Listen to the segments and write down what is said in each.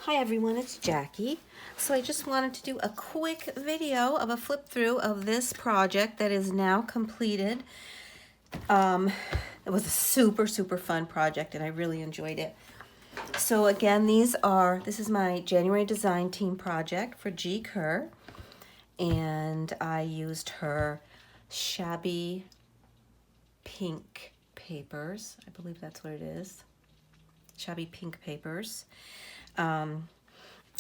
Hi everyone, it's Jackie. So I just wanted to do a quick video of a flip through of this project that is now completed. It was a super fun project and I really enjoyed it. So again, this is my January design team project for G. Kerr, and I used her Shabby pink papers. I believe that's what it is. Shabby pink papers.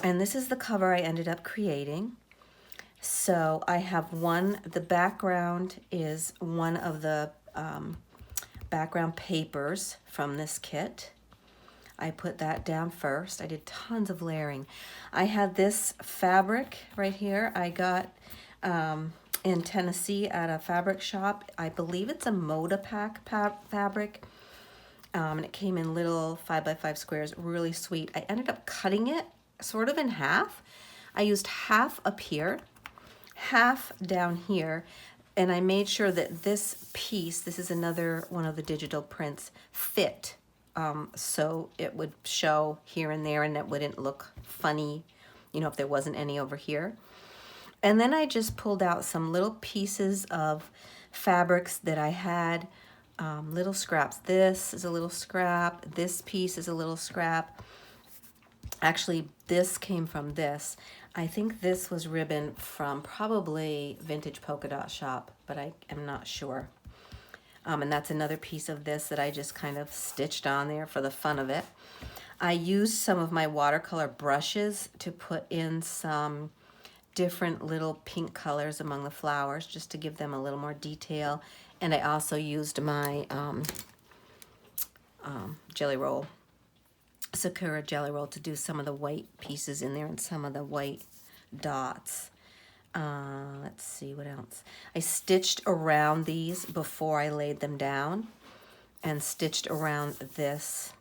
And this is the cover I ended up creating. So I have the background is one of the background papers from this kit. I put that down first. I did tons of layering. I had this fabric right here. I got in Tennessee at a fabric shop. I believe it's a Moda Pack fabric. And it came in little 5x5 squares, really sweet. I ended up cutting it sort of in half. I used half up here, half down here, and I made sure that this piece, this is another one of the digital prints, fit. So it would show here and there and it wouldn't look funny, you know, if there wasn't any over here. And then I just pulled out some little pieces of fabrics that I had, little scraps. This is a little scrap. This piece is a little scrap. Actually, this came from this. I think this was ribbon from probably Vintage Polka Dot Shop, but I am not sure. And that's another piece of this that I just kind of stitched on there for the fun of it. I used some of my watercolor brushes to put in some different little pink colors among the flowers just to give them a little more detail. And I also used my jelly roll, Sakura jelly roll, to do some of the white pieces in there and some of the white dots. Let's see what else. I stitched around these before I laid them down and stitched around this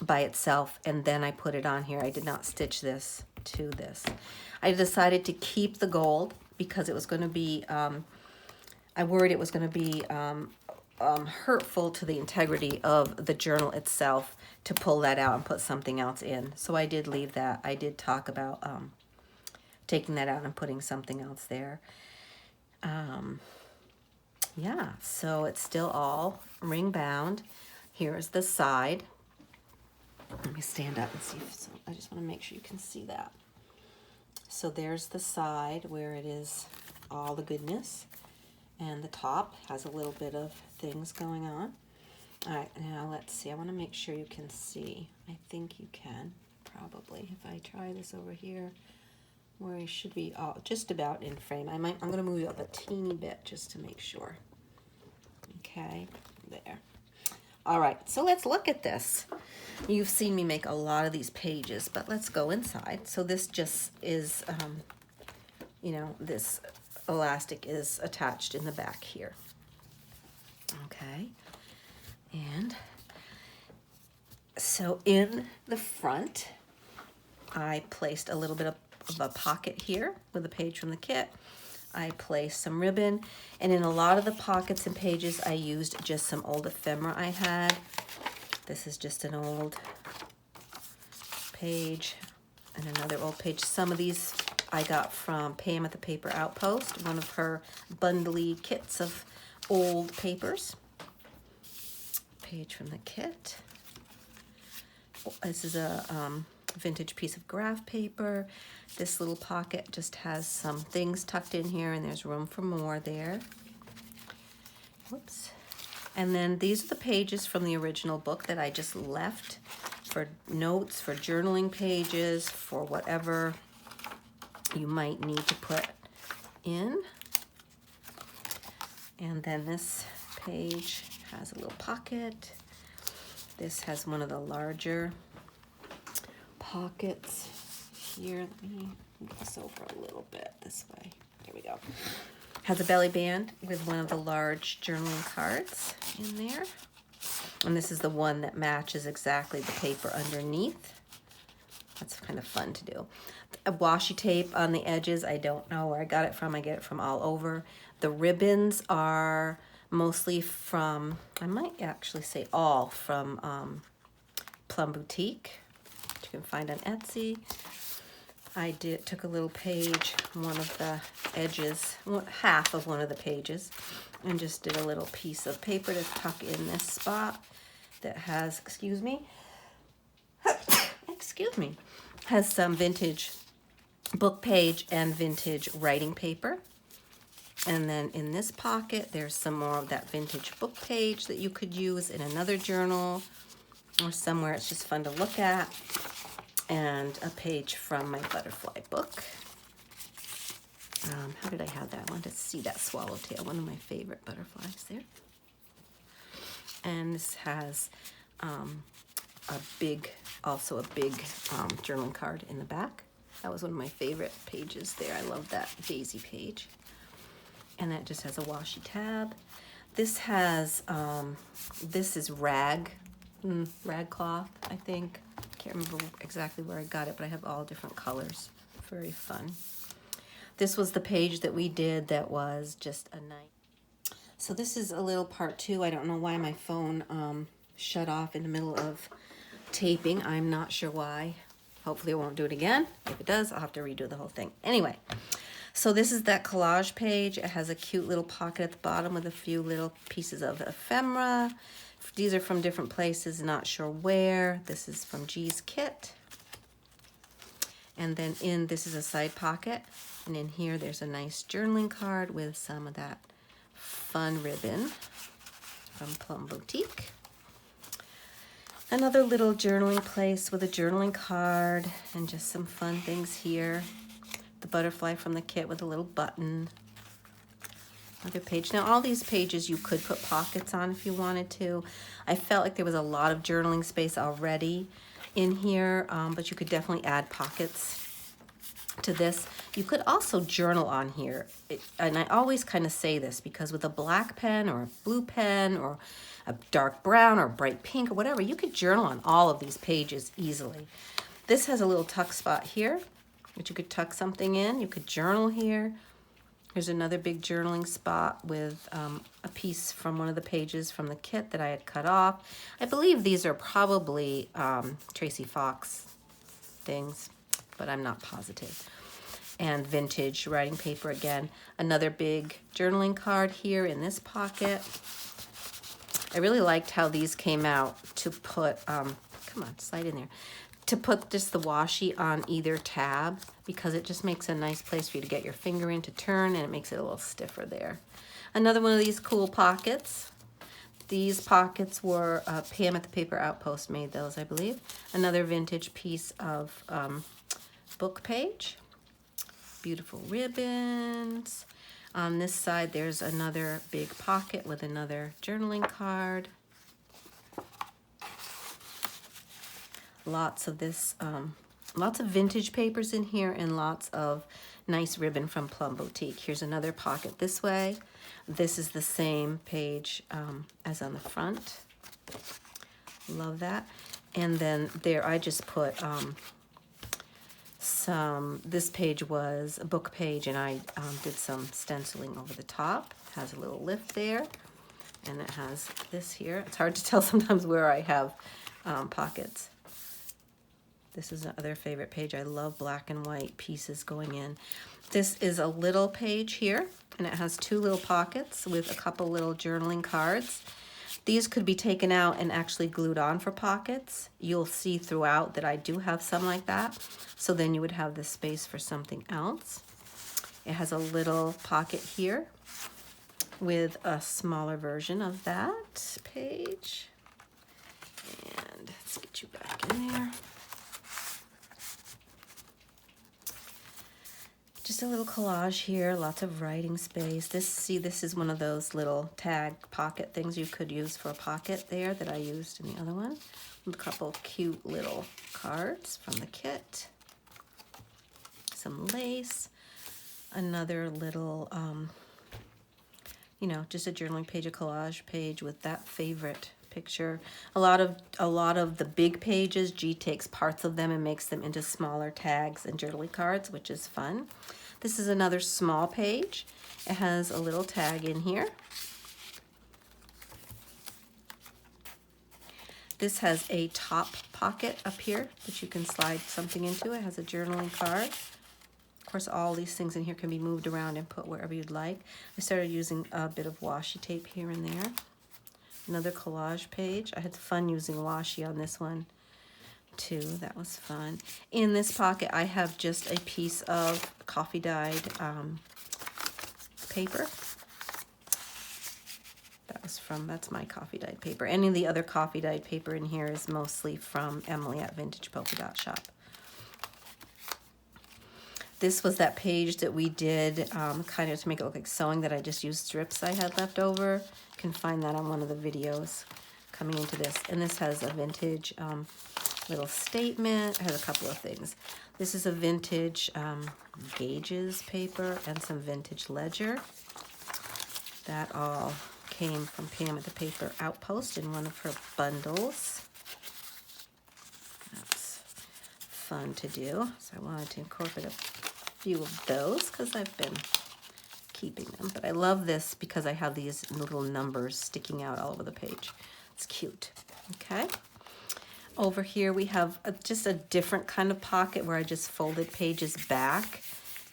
by itself, and then I put it on here. I did not stitch this to this. I decided to keep the gold because it was going to be, I worried it was going to be hurtful to the integrity of the journal itself to pull that out and put something else in. So I did leave that. I did talk about taking that out and putting something else there. Yeah, so it's still all ring bound. Here's the side. Let me stand up and see. So I just want to make sure you can see that. So there's the side where it is all the goodness. And the top has a little bit of things going on. All right, now let's see. I want to make sure you can see. I think you can, probably. If I try this over here, where you should be just about in frame. I'm going to move you up a teeny bit just to make sure. Okay, there. All right, so let's look at this. You've seen me make a lot of these pages, but let's go inside. So this just is, you know, this elastic is attached in the back here. Okay, and so in the front, I placed a little bit of a pocket here with a page from the kit. I placed some ribbon, and in a lot of the pockets and pages, I used just some old ephemera I had. This is just an old page and another old page. Some of these I got from Pam at the Paper Outpost, one of her bundly kits of old papers. Page from the kit. This is a vintage piece of graph paper. This little pocket just has some things tucked in here, and there's room for more there. Whoops. And then these are the pages from the original book that I just left for notes, for journaling pages, for whatever you might need to put in. And then this page has a little pocket. This has one of the larger pockets here. Let me move this over a little bit this way. There we go. Has a belly band with one of the large journaling cards in there. And this is the one that matches exactly the paper underneath. That's kind of fun to do. A washi tape on the edges. I don't know where I got it from. I get it from all over. The ribbons are mostly from, I might actually say all from Plum Boutique. you can find on Etsy. I took a little page, one of the edges, half of one of the pages, and just did a little piece of paper to tuck in this spot that has, excuse me, has some vintage book page and vintage writing paper. And then in this pocket, there's some more of that vintage book page that you could use in another journal or somewhere it's just fun to look at. And a page from my butterfly book. How did I have that? I wanted to see that swallowtail, one of my favorite butterflies there. And this has also a big journaling card in the back. That was one of my favorite pages there. I love that daisy page. And that just has a washi tab. This has, this is rag cloth, I think. Can't remember exactly where I got it, but I have all different colors. Very fun. This was the page that we did that was just a night. So this is a little part 2. I don't know why my phone shut off in the middle of taping. I'm not sure why. Hopefully it won't do it again. If it does, I'll have to redo the whole thing. Anyway, so this is that collage page. It has a cute little pocket at the bottom with a few little pieces of ephemera. These are from different places, not sure where. This is from G's Kit. And then this is a side pocket. And in here, there's a nice journaling card with some of that fun ribbon from Plum Boutique. Another little journaling place with a journaling card and just some fun things here. The butterfly from the kit with a little button. Another page. Now all these pages you could put pockets on if you wanted to. I felt like there was a lot of journaling space already in here, but you could definitely add pockets to this. You could also journal on here. And I always kind of say this because with a black pen or a blue pen or a dark brown or bright pink or whatever, you could journal on all of these pages easily. This has a little tuck spot here, which you could tuck something in. You could journal here. Here's another big journaling spot with a piece from one of the pages from the kit that I had cut off. I believe these are probably Tracy Fox things, but I'm not positive. And vintage writing paper again. Another big journaling card here in this pocket. I really liked how these came out to put, come on, slide in there. To put just the washi on either tab because it just makes a nice place for you to get your finger in to turn, and it makes it a little stiffer there. Another one of these cool pockets. These pockets were Pam at the Paper Outpost made those, I believe. Another vintage piece of book page. Beautiful ribbons. On this side, there's another big pocket with another journaling card. Lots of this, lots of vintage papers in here and lots of nice ribbon from Plum Boutique. Here's another pocket this way. This is the same page as on the front. Love that. And then there I just put this page was a book page and I did some stenciling over the top. It has a little lift there and it has this here. It's hard to tell sometimes where I have pockets. This is another favorite page. I love black and white pieces going in. This is a little page here, and it has two little pockets with a couple little journaling cards. These could be taken out and actually glued on for pockets. You'll see throughout that I do have some like that. So then you would have this space for something else. It has a little pocket here with a smaller version of that page. And let's get you back in there. Just a little collage here, lots of writing space. This is one of those little tag pocket things you could use for a pocket there that I used in the other one. A couple cute little cards from the kit. Some lace. Another little, just a journaling page, a collage page with that favorite picture. A lot of the big pages, G takes parts of them and makes them into smaller tags and journaling cards, which is fun. This is another small page. It has a little tag in here. This has a top pocket up here that you can slide something into. It has a journaling card. Of course, all these things in here can be moved around and put wherever you'd like. I started using a bit of washi tape here and there. Another collage page. I had fun using washi on this one too. That was fun. In this pocket, I have just a piece of coffee dyed paper. That's my coffee dyed paper. Any of the other coffee dyed paper in here is mostly from Emily at Vintage Polka Dot Shop. This was that page that we did kind of to make it look like sewing, that I just used strips I had left over. You can find that on one of the videos coming into this. And this has a vintage little statement. It has a couple of things. This is a vintage gauges paper and some vintage ledger. That all came from Pam at the Paper Outpost in one of her bundles. That's fun to do. So I wanted to incorporate a few of those because I've been keeping them. But I love this because I have these little numbers sticking out all over the page. It's cute. Okay. Over here we have just a different kind of pocket where I just folded pages back,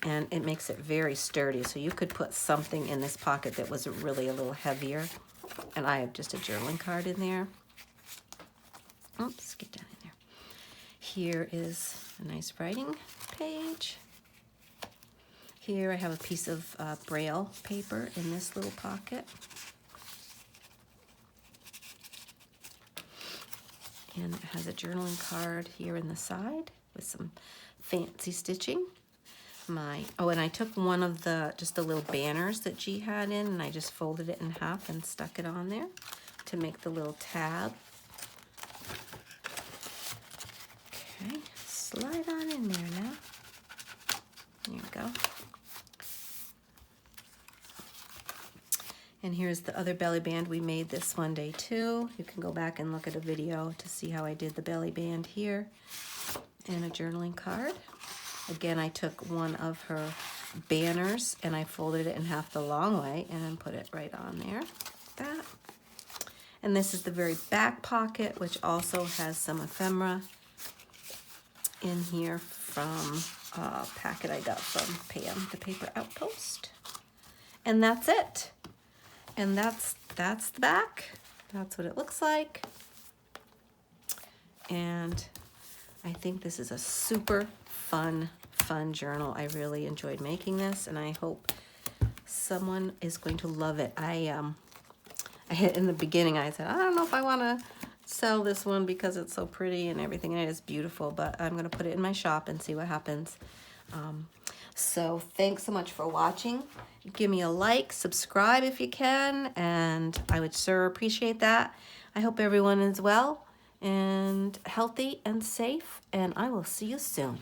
and it makes it very sturdy. So you could put something in this pocket that was really a little heavier. And I have just a journaling card in there. Oops, get down in there. Here is a nice writing page. Here I have a piece of Braille paper in this little pocket. And it has a journaling card here in the side with some fancy stitching. And I took one of just the little banners that G had in, and I just folded it in half and stuck it on there to make the little tab. Okay, slide on in there now. There you go. And here's the other belly band. We made this one day too. You can go back and look at a video to see how I did the belly band here. And a journaling card. Again, I took one of her banners and I folded it in half the long way and put it right on there, like that. And this is the very back pocket, which also has some ephemera in here from a packet I got from Pam, the Paper Outpost. And that's it. And that's the back. That's what it looks like. And I think this is a super fun journal. I really enjoyed making this, and I hope someone is going to love it. In the beginning I said, I don't know if I want to sell this one because it's so pretty and everything, and it is beautiful, but I'm going to put it in my shop and see what happens. So thanks so much for watching. Give me a like, subscribe if you can, and I would sure appreciate that. I hope everyone is well and healthy and safe, and I will see you soon.